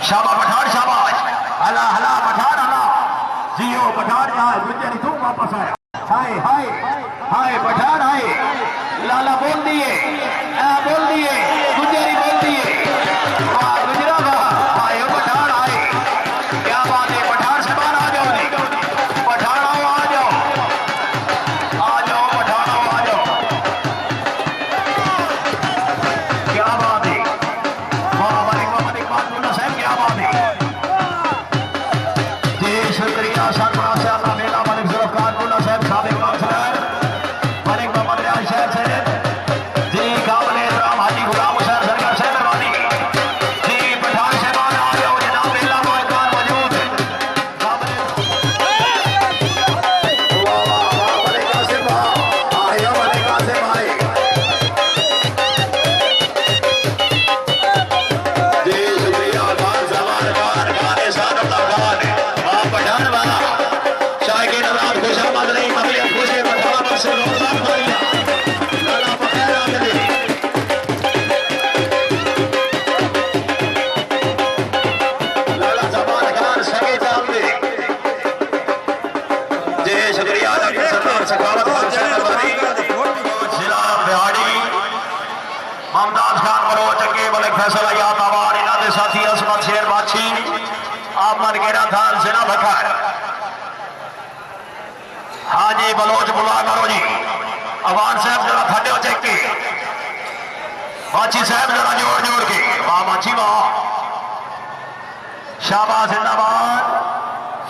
शाबा पठान शाबाश हला हला पठान हला जियो पठान यार गुजरी तू वापस आया हाय हाय हाय पठान हाय लाला बोल दिए गुजरी बोल दिए गुजरा का आए पठान आए क्या बात है पठान से बाहर आ जाओ पठान आओ आ जाओ पठान आओ आ जाओ क्या बात है वाह साहब क्या बात है जी शुक्रिया सरपरा से अल्लाह मेला मलिक जुल्फकार मुल्ला साहब साबिक काउंसलर मलिक मोहम्मद रियाज शहर से जी काबिल एहतराम हाजी गुलाम हुसैन सरकार से मेहरबानी जी पठान से बाहर आ जाओ जनाब मेला मौजूद फैसला याद आवार इन्होंने साथी असमत शेर बाछी आप मन गेरा थान सेना बखर हाँ जी बलोच बुला करो जी अवान साहब जरा थड्डे हो चेक के बाछी साहब जरा जोड़ के वाह बाछी वाह शाबाश जिंदाबाद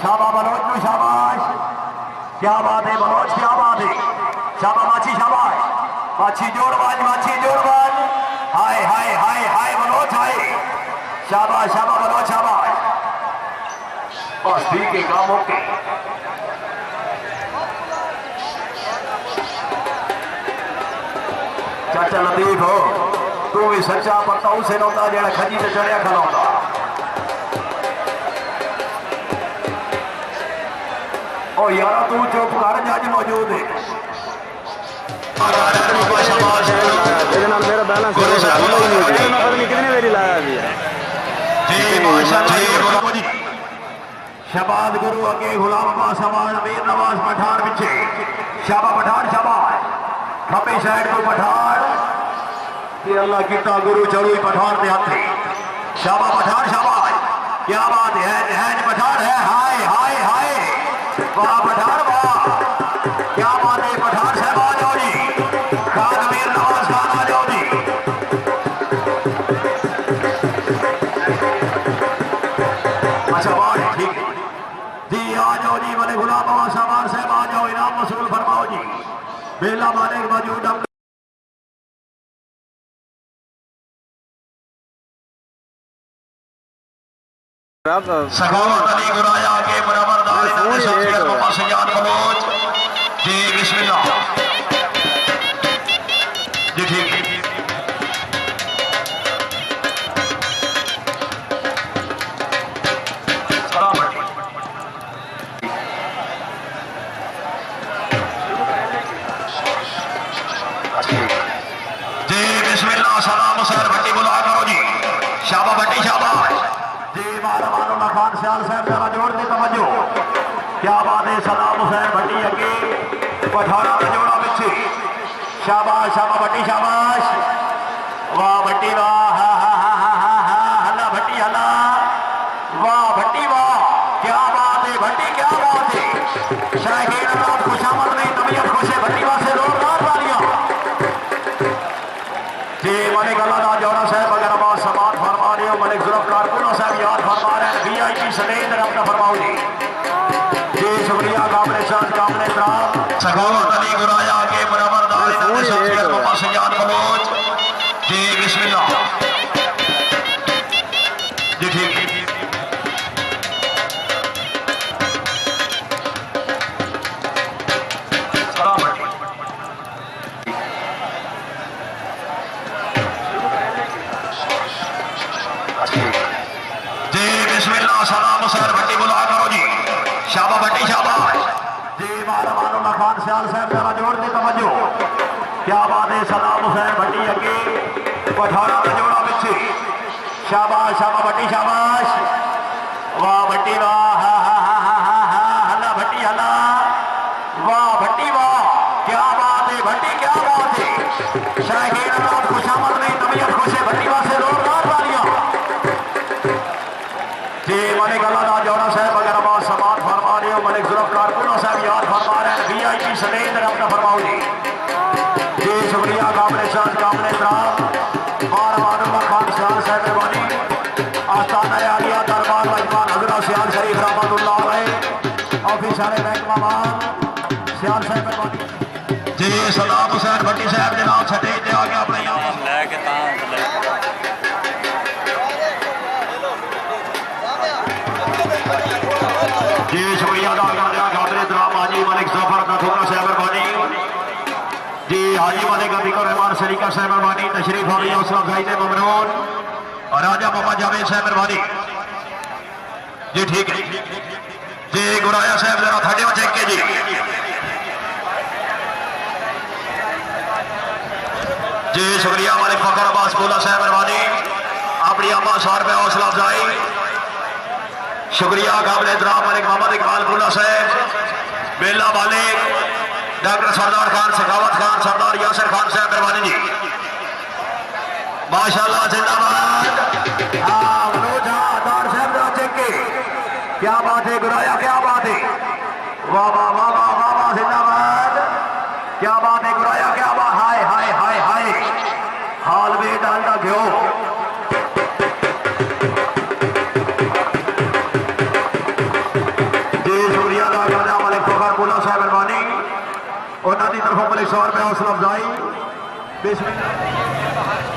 शाबा बलोच को शाबाश क्या बात है बलोच क्या बात है शाबा बाछी शाबाश बाछी जोड़बाज हाय हाय हाय हाय बलोच हाय शाबाश शाबा बलोच शाबाश बस ठीक है काम ओके चाचा लतीफ हो तू भी सच्चा पत्ता उसे नौता जरा खजी से चढ़िया खलौता ओ यारा तू चुप कर जज मौजूद है मेरा बैलेंस कितने मेरी लाया अभी शबाद गुरु अगे गुलाम अब्बास अवाज अमीर नवाज पठान पीछे शाबा पठान शाबाश खपे साइड को पठान ये अल्लाह किता गुरु चढ़ू पठान के हाथे शाबा पठान शाबाश क्या बात है पठान है हाय हाय हाय वाह पठान वाह क्या बात है पठान साहब आ जाओ जी खान अमीर नवाज खान आ जाओ जी अच्छा बात ठीक है जी आ जाओ जी बड़े गुलाम अब्बास अवाज साहब आ जाओ इनाम वसूल फरमाओ जी बेला मालिक मौजूद सखावत अली गुराया के बराबर दार इन्होंने शख्सियत को पासयान बलोच जी बिस्मिल्लाह जी ठीक है जी बिस्मिल्लाह सलाम हुसैन भट्टी बुला करो जी शाबा भट्टी शाबाश जी मानो खान सियाल साहब जरा जोड़ दे तवज्जो क्या बात है सलाम हुसैन भट्टी अगे पठाना का जोड़ा पीछे शाबाश शाबा भट्टी शाबाश वाह भट्टी वाह हला भट्टी हला वाह भट्टी वाह क्या बात है भट्टी क्या बात है शाहीन अल्लाह खुशामद नहीं तबीयत खुश है भट्टी वाह से जोरदार तालियां जी मलिक अल्लाह जोड़ा साहब अगर आवाज समात फरमा रहे हो मलिक जुल्फकार मुल्ला साहब याद फरमा रहे हैं वीआईपी सनेद रब्ता फरमाओ जी जी शुक्रिया काबिल शान काबिल एहतराम सखावत अली गुराया के बराबर दार इन्होंने शख्सियत को पासयान बलोच जी बिस्मिल्लाह जी ठीक है सलाम हुसैन भट्टी बुला करो जी शाबा भट्टी शाबाश जी मानो खान सियाल साहब जरा जोड़ दे तवज्जो क्या बात है सलाम हुसैन भट्टी अगे पठाना का जोड़ा पीछे शाबाश शाबाश भट्टी शाबाश वाह भट्टी वाह हा हा हा हा हा हा हल्ला भट्टी हल्ला वाह भट्टी वाह क्या बात है भट्टी क्या बात है शाहीन अनाज खुशामद में तबीयत खुश है भट्टी वाह से जोरदार तालियां जी मलिक अल्लाह जोड़ा साहब अगर आवाज समात फरमा रहे हो मलिक जुल्फकार कुल्ला साहब याद फरमा रहे हैं वीआईपी समेत अपना फरमाओ जी शुक्रिया काबिल शान काबिल इकराम बार मानुल्लाह खान सियाल साहब मेहरबानी आस्ताना आलिया दरबार मजमान हजरत सियाल शरीफ रहमतुल्लाह अलैह ऑफिसर महकमा मान सियाल साहब मेहरबानी जी सलाम हुसैन भट्टी साहब के नाम छटे ते आगे अपने यहाँ लेके जी शुक्रिया अदा कर दिया काबिल इकराम हाजी मलिक जफर नथुरा साहब मेहरबानी जी हाजी वाले का बिकर रहमान सलीका साहब मेहरबानी तशरीफ हो रही है हौसला अफजाई ने ममनून और राजा मोहम्मद जावेद साहब मेहरबानी जी ठीक है जी गुराया साहब जरा थड़े चेक के जी जी शुक्रिया वाले फखर अब्बास बोला साहब मेहरबानी अपनी अम्मा 100 रुपये हौसला अफजाई शुक्रिया काबिल इकराम मलिक मोहम्मद इकबाल बोला साहब बेला मालिक डॉक्टर सरदार खान सखावत खान सरदार यासर खान साहब मेहरबानी जी माशाल्लाह जिंदाबाद क्या बात है गुराया क्या बात है वाह वाह वाह वाह वाह वाह जिंदाबाद क्या बात है गुराया क्या बात हाय हाय हाय हाय हाल में डालना घ्यो जी शुक्रिया राजा मलिक फखर बुला साहब मेहरबानी उन्होंने तरफों मलिक 100 रुपये हौसला अफजाई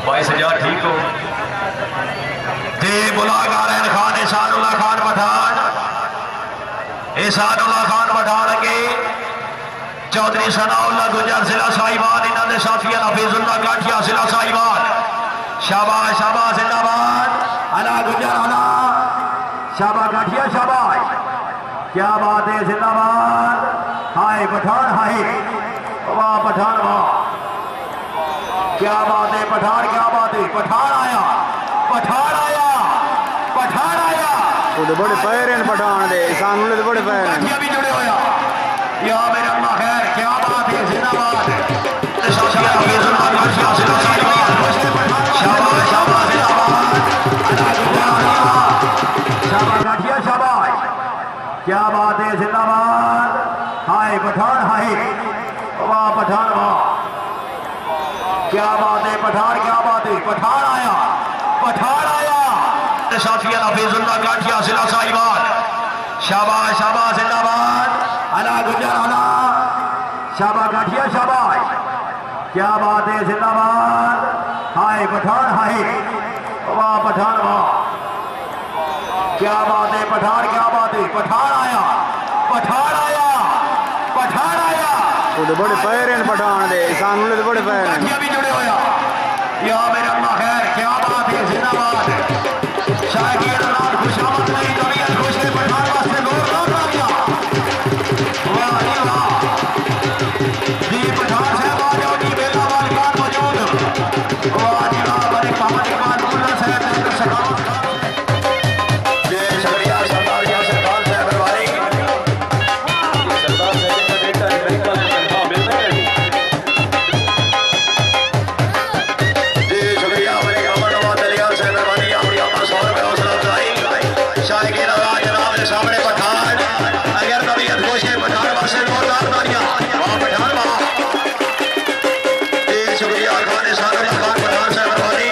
22,000 ठीक हो जी बुलागार खान एहसानुल्लाह खान पठान एहसानुल्लाह खान पठान के चौधरी सनाउल्लाह गुजर जिला साहिबान इन्होंने साफिया हफीजुल्लाह गाठिया जिला साहिबान शाबाश शाबाश जिंदाबाद अला गुजर अला शाबाश गाठिया शाबाश क्या बात है जिंदाबाद हाय पठान हाय वाह पठान वाह क्या बात है पठान क्या बात है पठान आया पठान आया पठान आया बड़े पैर हैं पठान दे सानू ले बड़े पैर हैं भी जुड़े होया या मेरे अल्लाह खैर क्या बात है जिंदाबाद शाबाश शाबाश शाबाश गाठिया शाबाश क्या बात है जिंदाबाद हाय पठान हाय वाह पठान वाह क्या बात है पठान क्या बात है पठान आया साफिया हफीजुल्लाह गाठिया जिला साहिबान शाबाश शाबाश जिंदाबाद अला गुजर अला शाबाश गाठिया शाबाश क्या बात है जिंदाबाद हाय पठान हाय वाह पठान वाह क्या बात है पठान क्या बात है पठान आया पठान आया पठान आया बड़े पैर हैं पठान दे सानू ले बड़े पैर हैं भी जुड़े होया या मेरे अल्लाह खैर क्या बात है जिंदाबाद शाहीन अनाज खुशामद में तबीयत खुश है पठान वास्ते जोरदार तालियां वाह जी वाह जी पठान साहब आ जाओ जी बेला मालिकान मौजूद वाह जी वाह बड़े मोहम्मद इकबाल कुल्ला साहब डॉक्टर सखावत जी शुक्रिया सरदार यासर खान साहब मेहरबानी सरदार साहब का बेटा अमेरिका में तनख्वाह मिलता है जी शुक्रिया मेरे अमर नवाज अलिया साहब मेहरबानी अपनी अम्मा 100 रुपये हौसला अफजाई शाहीन अनाज जनाब के सामने पठान अगर तबीयत खुश है पठान वास्ते जोरदार तालियां वाह पठान वाह जी शुक्रिया खान एहसानुल्लाह खान पठान साहब मेहरबानी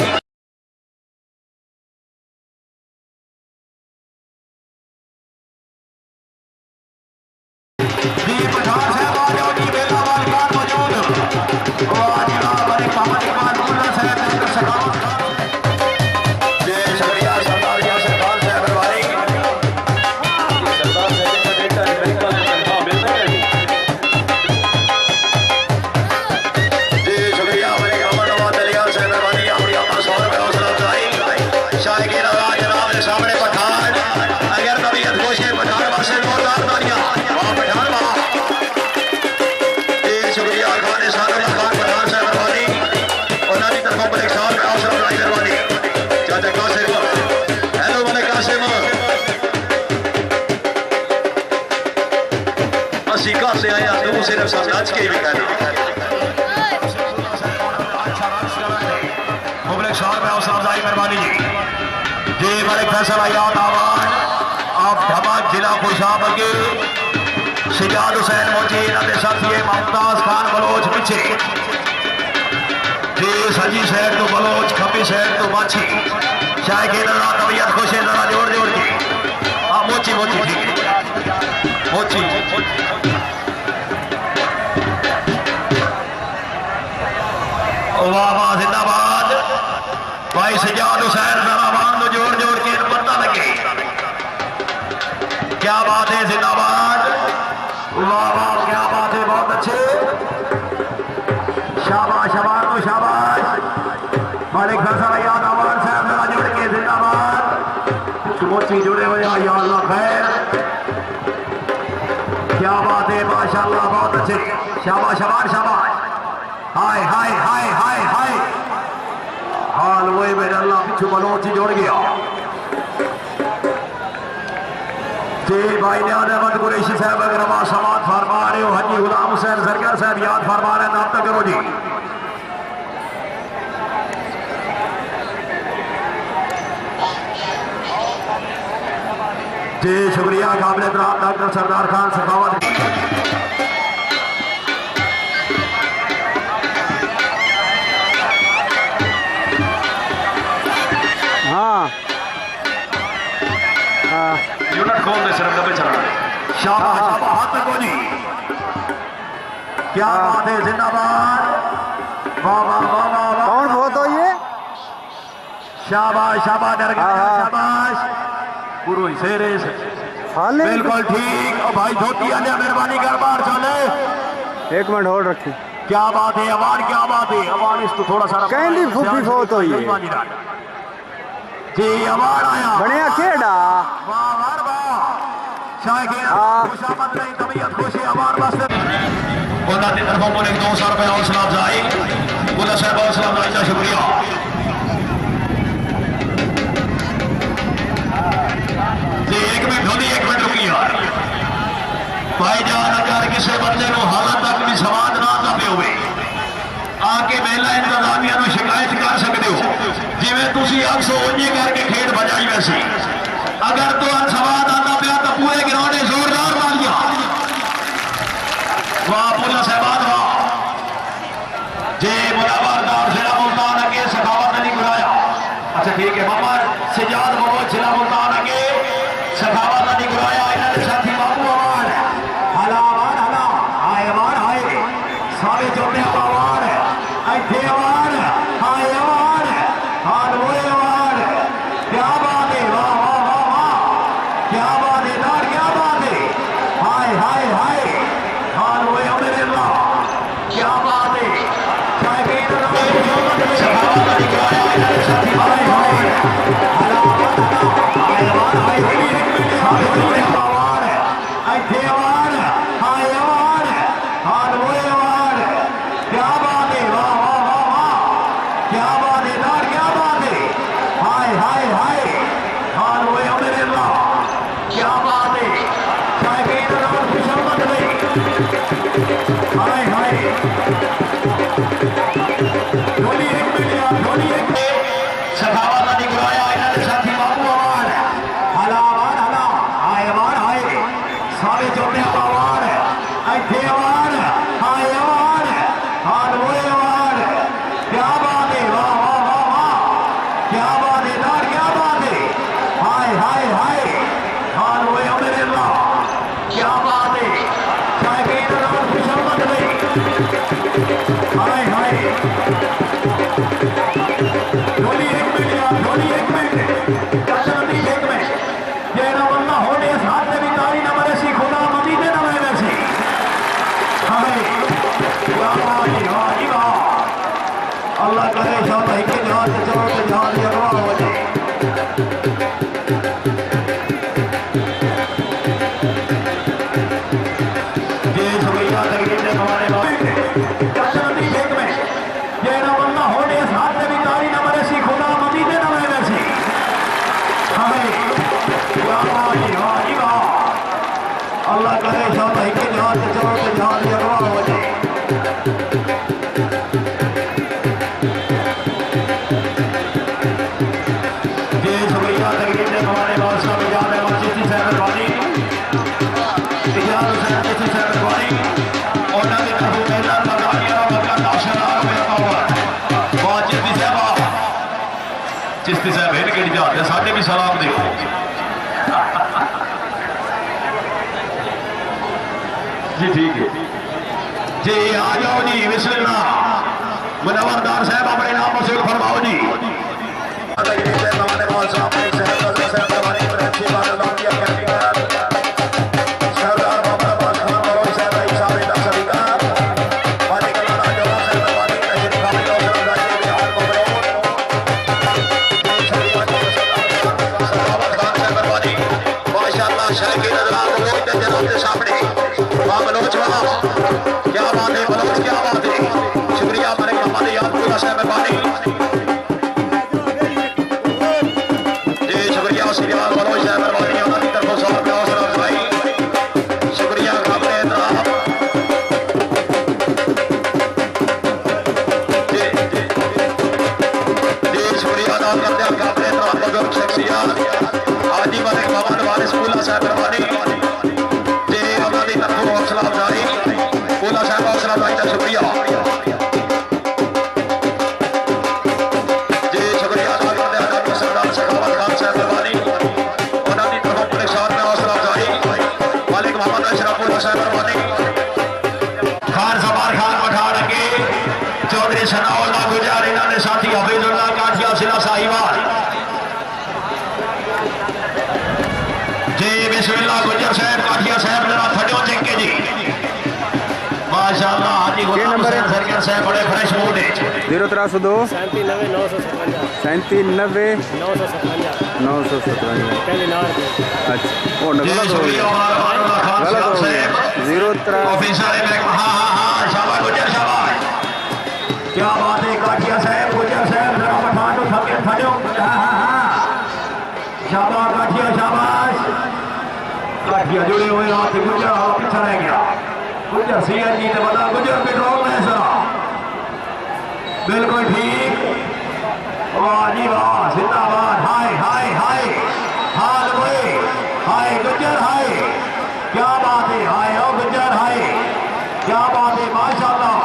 जी पठान साहब आ जाओ जी बेला मालिकान मौजूद वाह जी वाह बड़े मोहम्मद इकबाल कुल्ला साहब डॉक्टर सखावत जी शुक्रिया सरदार यासर खान साहब मेहरबानी सरदार साहब का बेटा अमेरिका में तनख्वाह मिलता है जी शुक्रिया मेरे अमर नवाज अलिया साहब मेहरबानी अपनी अम्मा 100 रुपये हौसला अफजाई शाहीन अनाज जनाब के सामने पठान अगर तबीयत खुश है पठान वास्ते जोरदार तालियां वाह पठान वाह जी शुक्रिया खान एहसानुल्लाह खान पठान साहब मेहरबानी उन्होंने तरफों पर 100 रुपये हौसला अफजाई मेहरबानी चाचा कासिर साहब समझ के भी कहना मुबलिक शहर में हौसला अफजाई मेहरबानी जी जी मलिक फैसल आयात आवाज आप धमाक जिला खुशाब के सिजाद हुसैन मोची इन्होंने साथी मुमताज खान बलोच पीछे जी सजी शहर तो बलोच खपी शहर तो माछी शायद के जरा तबीयत खुश है जरा जोड़ जोड़ के हाँ मोची मोची ठीक है मोची वाह वाह जिंदाबाद भाई सिजाद हुसैन जरा बांध जोड़ जोड़ के पता लगे क्या बात है जिंदाबाद वाह वाह क्या बात है बहुत अच्छे शाबाश शाबाश तो शाबाश मालिक फैसल याद आवाज साहब जरा जोड़ के जिंदाबाद मोची जुड़े हुए या अल्लाह खैर क्या बात है माशाल्लाह बहुत अच्छे शाबाश शाबाश शाबाश हाय हाय हाय हाय हाय हाल वही मेरे अल्लाह पिछू बलोची जोड़ गया जी भाई न्याज अहमद कुरैशी साहब अगर आवाज समाज फरमा रहे हो हाजी गुलाम हुसैन सरकार साहब याद फरमा रहे हैं नाम तक करो जी जी शुक्रिया काबिल एहतराम डॉक्टर सरदार खान सखावत यूनिट खोल दे सिर्फ डब्बे चला शाबाश शाबाश हाथ को जी क्या बात है जिंदाबाद वाह वाह वाह वाह वाह कौन बहुत हो ये शाबाश शाबाश दरगाह शाबाश गुरु शेरे हाले बिल्कुल ठीक और भाई धोती आने मेहरबानी कर बाहर चले 1 मिनट होल्ड रखी क्या बात है अवान क्या बात है अवान इस तो थोड़ा सा कहनी फूफी बहुत हुई है जी अवान आया बढ़िया खेड़ा वाह वाह वाह शायद खुशामद नहीं तबीयत खुशी अवान वास्ते बोला दी तरफों को 200 रुपए हौसला अफजाई बोला साहब हौसला अफजाई का शुक्रिया जी 1 मिनट होनी 1 मिनट रुकी यार भाई जान अगर किसी बंदे को हालत तक भी समाज ना दबे हुए आके मेला इंतजामिया को शिकायत कर सकते हो जिमें तुसी अक्सो उंजी करके खेड बजाई वैसी अगर तो सवाद आता पाया तो पूरे ग्राउंड जोरदार मारिया वाह पूरा सहबाद वाह जे मुलावरदार जिला मुल्तान अगे सखावत नहीं बुलाया अच्छा ठीक है मोहम्मद सिजाद मोहम्मद जिला मुल्तान अगे सखावत नहीं बुलाया इन्होंने साथी बाबू अवान हला अवान हला आए अवान आए सारे जोड़ने अवान ऐथे अवान हाय अवान हाल वो अवान क्या बात है वाह वाह वाह वाह क्या बात है दार क्या बात है हाय हाय हाय हाल वो अमर अल्लाह क्या बात है चाहे कहीं तो सखावत नहीं बुलाया इन्होंने साथी हाय हाय हला अवान आए अवान हाय सारे जोड़ने अवान ऐथे अवान हाय अवान हाल वो अवान क्या बात है वाह वाह वाह वाह क्या बात है दार क्या बात है हाय हाय हाय हाल वो अमर अल्लाह क्या बात है चाहे कहीं तो खुशामद नहीं हाय हाय धोनी 1 मिनट यार धोनी 1 मिनट सखावत नहीं बुलाया इन्होंने साथी बाबू अवान हला अवान हला आए अवान आए सारे जोड़ने अवान ऐथे अवान हाय अवान हाल वो अवान क्या बात है वाह वाह वाह वाह क्या बात है दार क्या बात है हाय हाय हाय हाल वो अमर अल्लाह क्या बात है चाहे कहीं तो खुशामद नहीं हाय हाय धोनी 1 मिनट यार धोनी 1 मिनट चाचा नदी 1 मिनट ये ना वरना होने साथ में भी तारी ना मरे सी खुदा मदी दे ना मरे सी हाय वाह वाह जी वाह अल्लाह करे शाह के जहां से चलो तो जहां से अगवा हो जाए ये शुक्रिया तकरीर ने हमारे चाचा नदी 1 मिनट ये ना वरना होने साथ में भी तारी ना मरे सी खुदा मदी दे ना मरे सी शुक्रिया तकरीब ने हमारे बादशाह इजाज़ अहमद चिश्ती साहब रबानी इजाज़ हुसैन चिश्ती साहब रबानी उन्होंने तरफों मेला लगानिया मगर नाशनार में पावर वाह चिश्ती साहब चिश्ती साहब हिल के जाते साढ़े भी सलाम देखो जी ठीक है जी आ जाओ जी बिस्मिल्लाह मुनव्वरदार साहब अपने नाम वसूल फरमाओ जी क्या बात है बलोच क्या बात है शुक्रिया हमारे कमाल याद पूरा साहब मेहरबानी जी शुक्रिया सियाल बलोच साहब मेहरबानी उन्होंने तरफों सौ रुपया हौसला अफजाई शुक्रिया काबिल एहतराम जी शुक्रिया अदा करते हैं काबिल एहतराम बुजुर्ग शख्सियत हाजी मलिक मोहम्मद वारिस पुला साहब मेहरबानी जी उन्होंने तरफों हौसला अफजाई पुला साहब हौसला अफजाई का शुक्रिया खान सवार खान पठान के चौधरी सनाउल्लाह गुजर इन्होंने साथी हफीजुल्लाह काठिया सिला साहिवाल जी बिस्मिल्लाह गुजर साहब काठिया साहब जरा थड़ियों चेके जी माशाअल्लाह हाजी गुलाम हुसैन सरकार साहब बड़े फ्रेश मूड है 0 37 अच्छा वो गलत हो गया गलत हो गया 0 ऑफिसर है हाँ हाँ हाँ शाबाश गुजर शाबाश क्या बात है काठिया साहब गुजर साहब जरा पठान तो थके थड़ियों हाँ हाँ हाँ शाबाश काठिया शाबाश काठिया जुड़े हुए हाथ गुजर हवा पीछा रह गया गुजर सीएन जी ने बता गुजर पेट्रोल में सरा बिल्कुल ठीक वाह जी वाह जिंदाबाद हाय हाय हाय हाल हुए हाय गुजर हाय क्या बात है हाय ओ गुजर हाय क्या बात है माशाल्लाह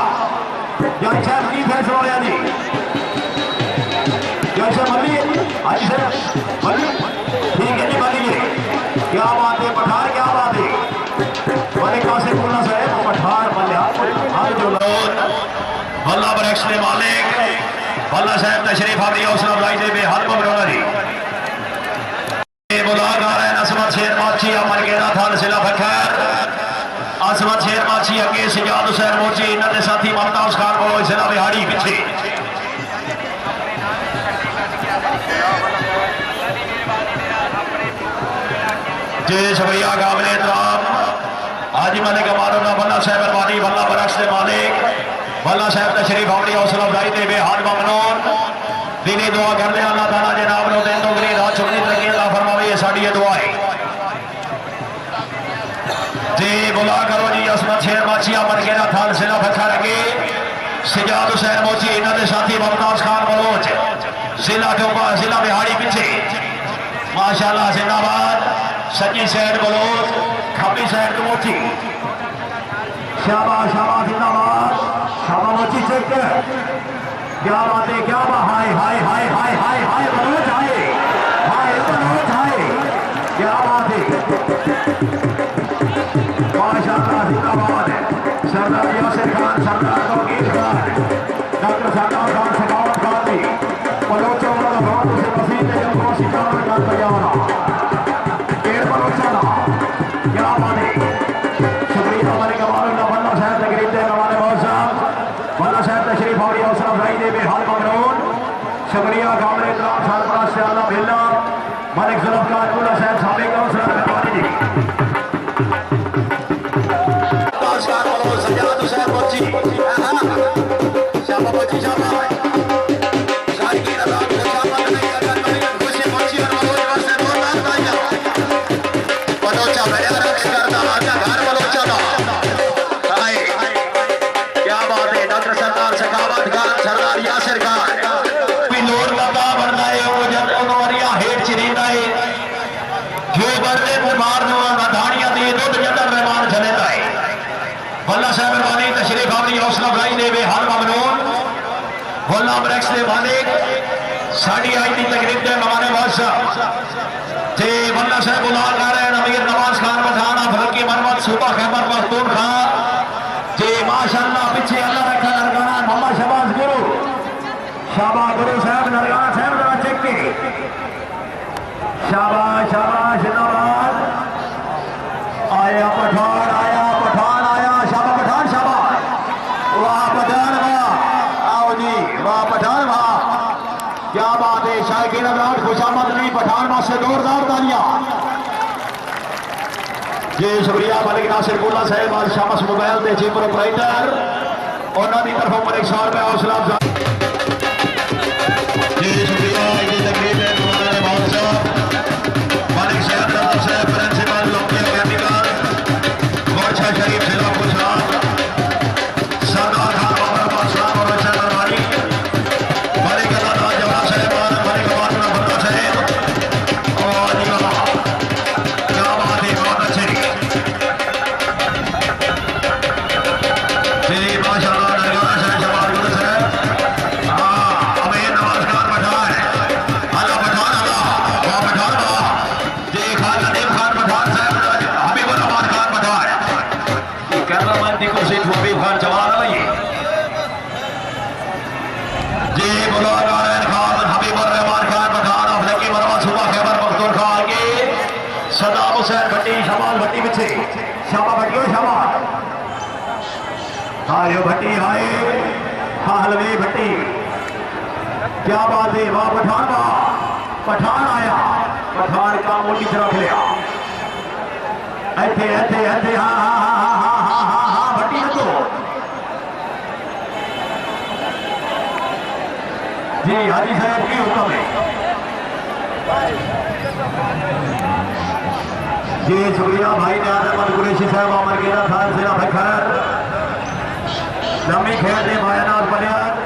जज साहब की फैसला हो रहा जी जज साहब मल्ली हाजी साहब मल्ली ठीक है जी मल्ली क्या बात है पठार क्या बात है बड़े कासे बोलना साहब पठार मल्लिया हाय जो भल्ला बरक्स ने मालिक भल्ला साहब तशरीफ आ रही हौसला अफजाई दे बेहद मबरूर जी बुलाग आ रहा है असमत शेर माची अमर गेरा थान सिला फखर असमत शेर माची अगे सिजाद हुसैन मोची इन्होंने साथी ममताज खान को सिला बिहाड़ी पीछे जी शुक्रिया काबिल एहतराम हाजी मलिक अमानुल्लाह भल्ला साहब मेहरबानी भल्ला बरक्स ने मालिक भल्ला साहब तशरीफ आवड़ी हौसला अफजाई दे बेहद ममनून दिली दुआ करते अल्लाह ताला जनाब नो दिन दोगरी रात चुगनी तरक्की अता फरमावे ये साडी दुआ है जी बुला करो जी असमत शेर माछिया मन के थान सिला फखर अगे सिजाद हुसैन मोची इन्होंने साथी ममताज खान बलोच सिला टोपा सिला बिहाड़ी पीछे माशाल्लाह जिंदाबाद सजी साइड बलोच खब्बी साइड मोची शाबाश शाबाश जिंदाबाद शाबाश मोची चेक क्या बात है क्या बात हाय हाय हाय हाय हाय हाय बलोच हाय हाय बलोच हाय क्या बात है माशाअल्लाह जिंदाबाद है सरदार यासिर खान सरदार तौकीर खान डॉक्टर सरदार खान सखावत खान जी बलोचों वाला बहुत से वसीले जब कोशिश कर तैयार पेड़ बलोचा क्या बात है शुक्रिया हमारे कमाल भल्ला साहब तकरीब दे हमारे बहुत साहब भल्ला साहब तशरीफ और हौसला अफजाई दे बेहाल ममनून शुक्रिया काबिल एहतराम सरपरस्त से आला भेला मलिक जुल्फकार पुला साहब साबिक हौसला मेहरबानी जी सजाद हुसैन मोची शाबाश मोची शाबाश सारी की रजा को शाबाश नहीं करना खुशी मोची और बलोच से बोलना चाहिए बलोचा मेरे रक्स करता आजा घर बलोचा ना हाय क्या बात है डॉक्टर सरदार सखावत खान सरदार यासिर खान भी नूर लगा बनना है वो जब उनवरिया हेठ चिरीना है बरदे मार धानिया दी दुध जदर रहमान चलेता है वल्ला साहब मेहरबानी तशरीफ आपकी हौसला अफजाई देवे हर ममनून गुलाम रैक्स दे मालिक साड़ी आई की तकरीब के ममाने बादशाह ते वल्ला साहब बुला कर रहे हैं अमीर नवाज खान पठान फलकी मनमत सूबा खैबर पख्तूनख्वा ते माशाअल्लाह पीछे अल्लाह रखा नरगाना मोहम्मद शहबाज गुरु साहब नरगाना साहब जरा चेक के शाबाश शाबाश जिंदाबाद आया पठान आया शाबाश पठान शाबाश वाह पठान वाह आओ जी वाह पठान वाह क्या बात है शायकीन अवराट खुशामद नहीं पठान मां से जोरदार तालियां जी शुक्रिया मलिक नासिर बुल्ला साहब आज शामस मोबाइल के चीफ प्रोपराइटर उन्होंने तरफों पर 100 रुपया हौसला अफजाई जी शुक्रिया ये तकरीब है मौलाना बादशाह मलिक साहब नवाब साहब प्रिंसिपल लोकल केमिकल गोरछा शरीफ जिला गुजरात सरदार खान बाबर बादशाह और बच्चा दरबारी मलिक अल्लाह जवान साहब मलिक बादशाह बंदा साहब और क्या बात है बहुत अच्छे जी माशाअल्लाह नरगाना साहब जवान गुरु साहब हाँ अमीर नवाज खान पठान अल्लाह पठान अल्लाह वाह पठान वाह जी खान नदीम खान पठान साहब हबीबुर रहमान खान पठान कैमरामैन दी कुर्सी हबीब खान जवान आइए जी बोलो नारायण खान हबीबुर रहमान खान पठान अफलकी मरवा सूबा खैबर पख्तूनख्वा आगे सदाम हुसैन भट्टी शमाल भट्टी पीछे शाबा भट्टियों शाबाश हाय भट्टी हाय हलवे भट्टी क्या बात है वाह पठान आया पठान का मोटी तरफ लिया ऐथे ऐथे ऐथे हाँ भट्टी रखो जी हाजी साहब की हुक्म है जी शुक्रिया भाई ने आदम कुरैशी साहब अमर गेरा खान से खैर लम्बी खेल दे मायानाथ बनियान